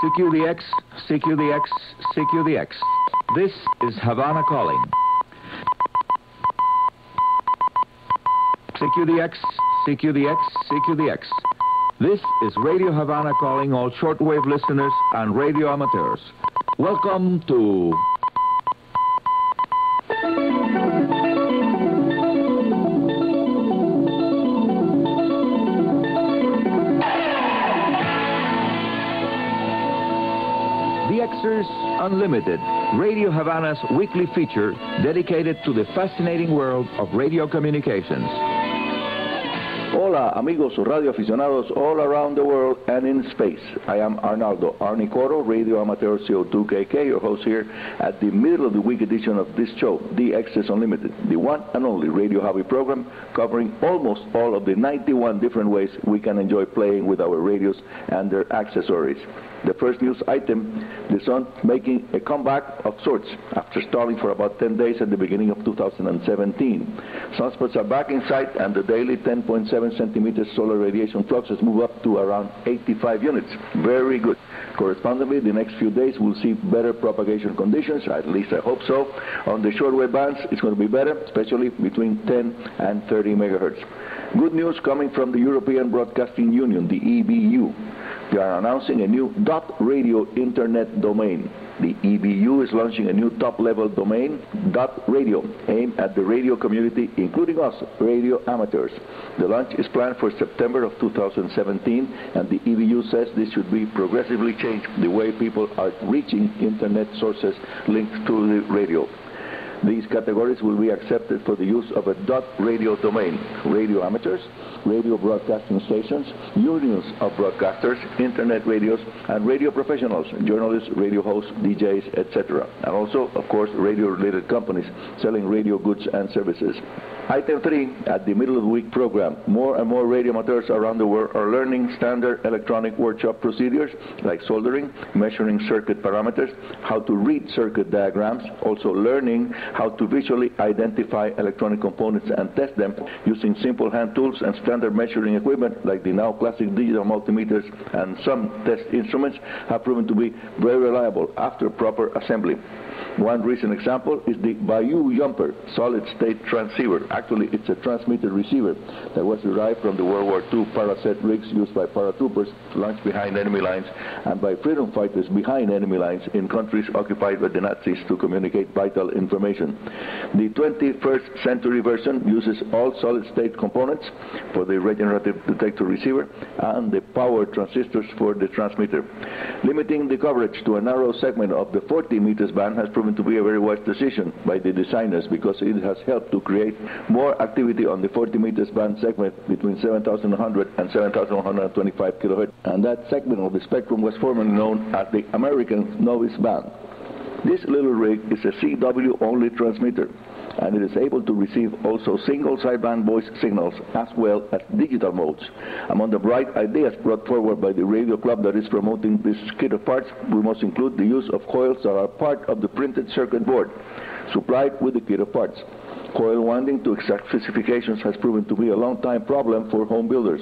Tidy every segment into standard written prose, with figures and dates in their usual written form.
CQ the X, CQ the X, CQ the X. This is Havana calling. CQ the X, CQ the X, CQ the X. This is Radio Havana calling all shortwave listeners and radio amateurs. Welcome to... DXers Unlimited, Radio Havana's weekly feature dedicated to the fascinating world of radio communications. Hola, amigos radio aficionados all around the world and in space. I am Arnaldo Arnicoro, Radio Amateur CO2KK, your host here at the middle of the week edition of this show, DXers Unlimited, the one and only radio hobby program covering almost all of the 91 different ways we can enjoy playing with our radios and their accessories. The first news item, the sun making a comeback of sorts after stalling for about 10 days at the beginning of 2017. Sunspots are back in sight and the daily 10.7 centimeters solar radiation flux has moved up to around 85 units. Very good. Correspondingly, the next few days we'll see better propagation conditions, at least I hope so. On the shortwave bands, it's going to be better, especially between 10 and 30 megahertz. Good news coming from the European Broadcasting Union, the EBU. They are announcing a new .radio internet domain. The EBU is launching a new top-level domain, .radio, aimed at the radio community, including us, radio amateurs. The launch is planned for September of 2017, and the EBU says this should be progressively change the way people are reaching internet sources linked to the radio. These categories will be accepted for the use of a .radio domain: radio amateurs, radio broadcasting stations, unions of broadcasters, internet radios, and radio professionals, journalists, radio hosts, DJs, etc. And also, of course, radio-related companies selling radio goods and services. Item 3, at the middle of the week program, more and more radio amateurs around the world are learning standard electronic workshop procedures like soldering, measuring circuit parameters, how to read circuit diagrams, also learning how to visually identify electronic components and test them using simple hand tools and standard measuring equipment like the now classic digital multimeters, and some test instruments have proven to be very reliable after proper assembly. One recent example is the Bayou Jumper solid-state transceiver. Actually, it's a transmitter receiver that was derived from the World War II paraset rigs used by paratroopers to launch behind enemy lines and by freedom fighters behind enemy lines in countries occupied by the Nazis to communicate vital information. The 21st century version uses all solid-state components for the regenerative detector receiver and the power transistors for the transmitter. Limiting the coverage to a narrow segment of the 40 meters band has proven to be a very wise decision by the designers, because it has helped to create more activity on the 40 meters band segment between 7,100 and 7,125 kilohertz, and that segment of the spectrum was formerly known as the American Novice Band. This little rig is a CW-only transmitter, and it is able to receive also single sideband voice signals as well as digital modes. Among the bright ideas brought forward by the radio club that is promoting this kit of parts, we must include the use of coils that are part of the printed circuit board supplied with the kit of parts. Coil winding to exact specifications has proven to be a long-time problem for home builders.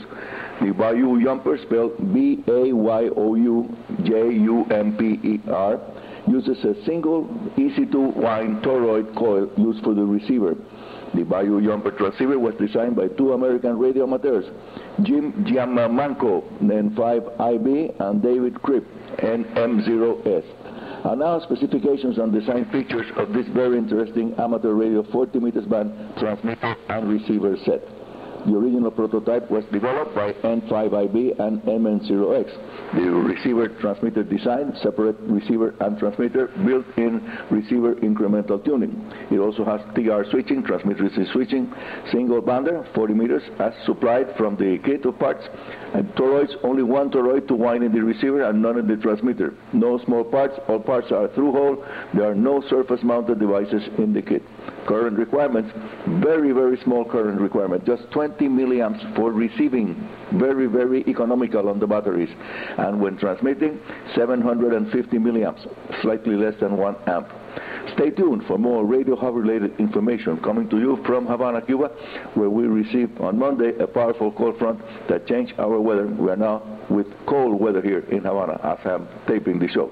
The Bayou Jumper, spelled B-A-Y-O-U-J-U-M-P-E-R, uses a single, easy-to-wind toroid coil used for the receiver. The Bayou Jumper transceiver was designed by two American radio amateurs, Jim Giammanco, N5IB, and David Cripp, NM0S. And now specifications and design features of this very interesting amateur radio 40 meters band transmitter and receiver set. The original prototype was developed by N5IB and MN0X. The receiver transmitter design, separate receiver and transmitter, built-in receiver incremental tuning. It also has TR switching, transmitter switching, single bander, 40 meters, as supplied from the kit of parts, and toroids, only one toroid to wind in the receiver and none in the transmitter. No small parts, all parts are through-hole. There are no surface-mounted devices in the kit. Current requirements, very, very small current requirement, just 20 milliamps for receiving, very, very economical on the batteries. And when transmitting, 750 milliamps, slightly less than 1 amp. Stay tuned for more radio hub-related information coming to you from Havana, Cuba, where we received on Monday a powerful cold front that changed our weather. We are now with cold weather here in Havana as I'm taping the show.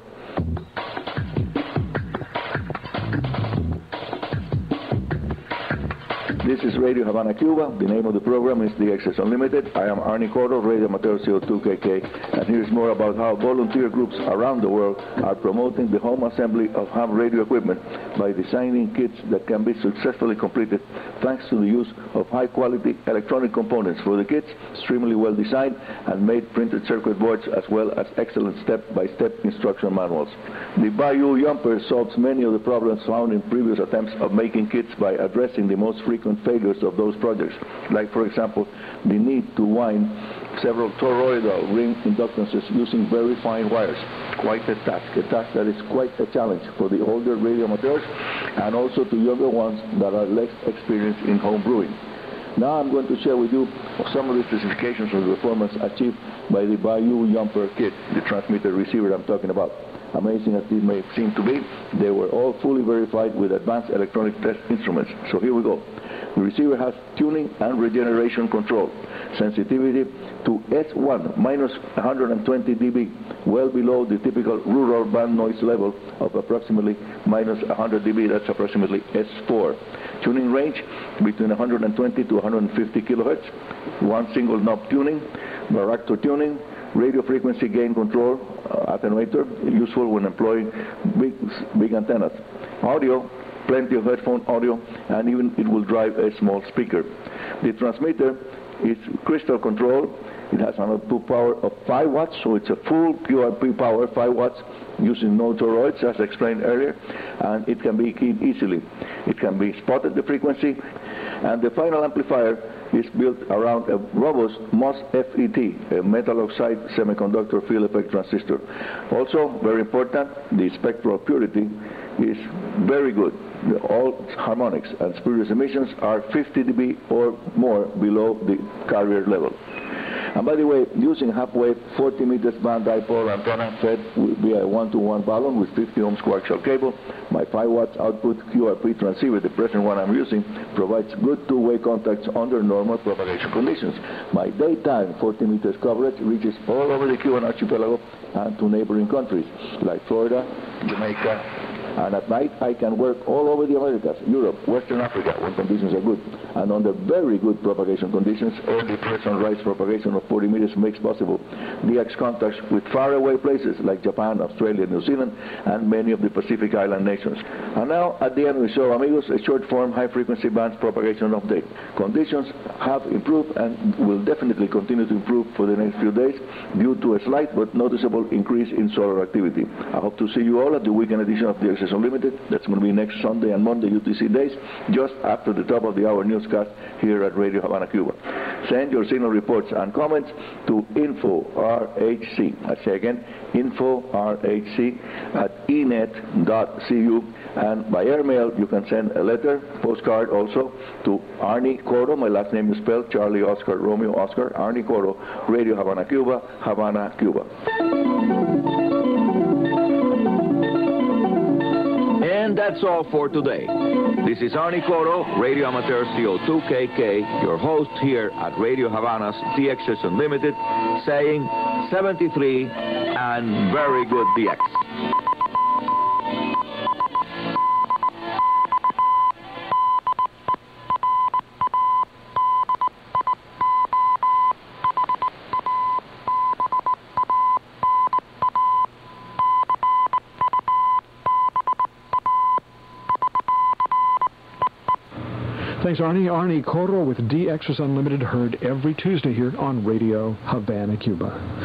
This is Radio Havana Cuba. The name of the program is DXers Unlimited. I am Arnie Cordell, Radio Amateur CO2KK, and here's more about how volunteer groups around the world are promoting the home assembly of ham radio equipment by designing kits that can be successfully completed thanks to the use of high-quality electronic components for the kits, extremely well designed and made printed circuit boards, as well as excellent step-by-step instruction manuals. The Bayou Jumper solves many of the problems found in previous attempts of making kits by addressing the most frequent failures of those projects, like, for example, the need to wind several toroidal ring inductances using very fine wires. Quite a task that is quite a challenge for the older radio amateurs and also to younger ones that are less experienced in home brewing. Now I'm going to share with you some of the specifications of the performance achieved by the Bayou Jumper kit, the transmitter receiver I'm talking about. Amazing as it may seem to be, they were all fully verified with advanced electronic test instruments. So here we go. The receiver has tuning and regeneration control, sensitivity to S1 minus 120 dB, well below the typical rural band noise level of approximately minus 100 dB, that's approximately S4. Tuning range between 120 to 150 kilohertz, one single knob tuning, Baractor tuning, radio frequency gain control, attenuator, useful when employing big antennas. Audio, plenty of headphone audio, and even it will drive a small speaker. The transmitter is crystal control. It has an output power of 5 watts, so it's a full QRP power, 5 watts, using no toroids, as explained earlier, and it can be keyed easily. It can be spotted, the frequency, and the final amplifier is built around a robust MOS-FET, a metal oxide semiconductor field effect transistor. Also, very important, the spectral purity is very good. All harmonics and spurious emissions are 50 dB or more below the carrier level. And by the way, using half-wave 40 meters band dipole antenna fed via a 1-to-1 balloon with 50 ohms coaxial cable, my 5 watts output QRP transceiver, the present one I'm using, provides good two-way contacts under normal propagation conditions. My daytime 40 meters coverage reaches all over the Cuban archipelago and to neighboring countries like Florida, Jamaica, and at night I can work all over the Americas, Europe, Western Africa, when conditions are good. And under very good propagation conditions, early press-on-rise propagation of 40 meters makes possible DX contacts with faraway places like Japan, Australia, New Zealand, and many of the Pacific Island nations. And now, at the end of the show, amigos, a short-form high-frequency bands propagation update. Conditions have improved and will definitely continue to improve for the next few days due to a slight but noticeable increase in solar activity. I hope to see you all at the weekend edition of DXers Unlimited. That's going to be next Sunday and Monday UTC days, just after the top of the hour newscast here at Radio Havana Cuba. Send your signal reports and comments to info.rhc. I say again, info.rhc@enet.cu. And by airmail, you can send a letter, postcard also, to Arnie Cordell. My last name is spelled Charlie Oscar Romeo Oscar. Arnie Cordell, Radio Havana Cuba, Havana, Cuba. And that's all for today. This is Arnie Cordell, Radio Amateur CO2KK, your host here at Radio Havana's DXers Unlimited, saying 73 and very good DX. Thanks, Arnie. Arnie Cordell with DXers Unlimited, heard every Tuesday here on Radio Havana, Cuba.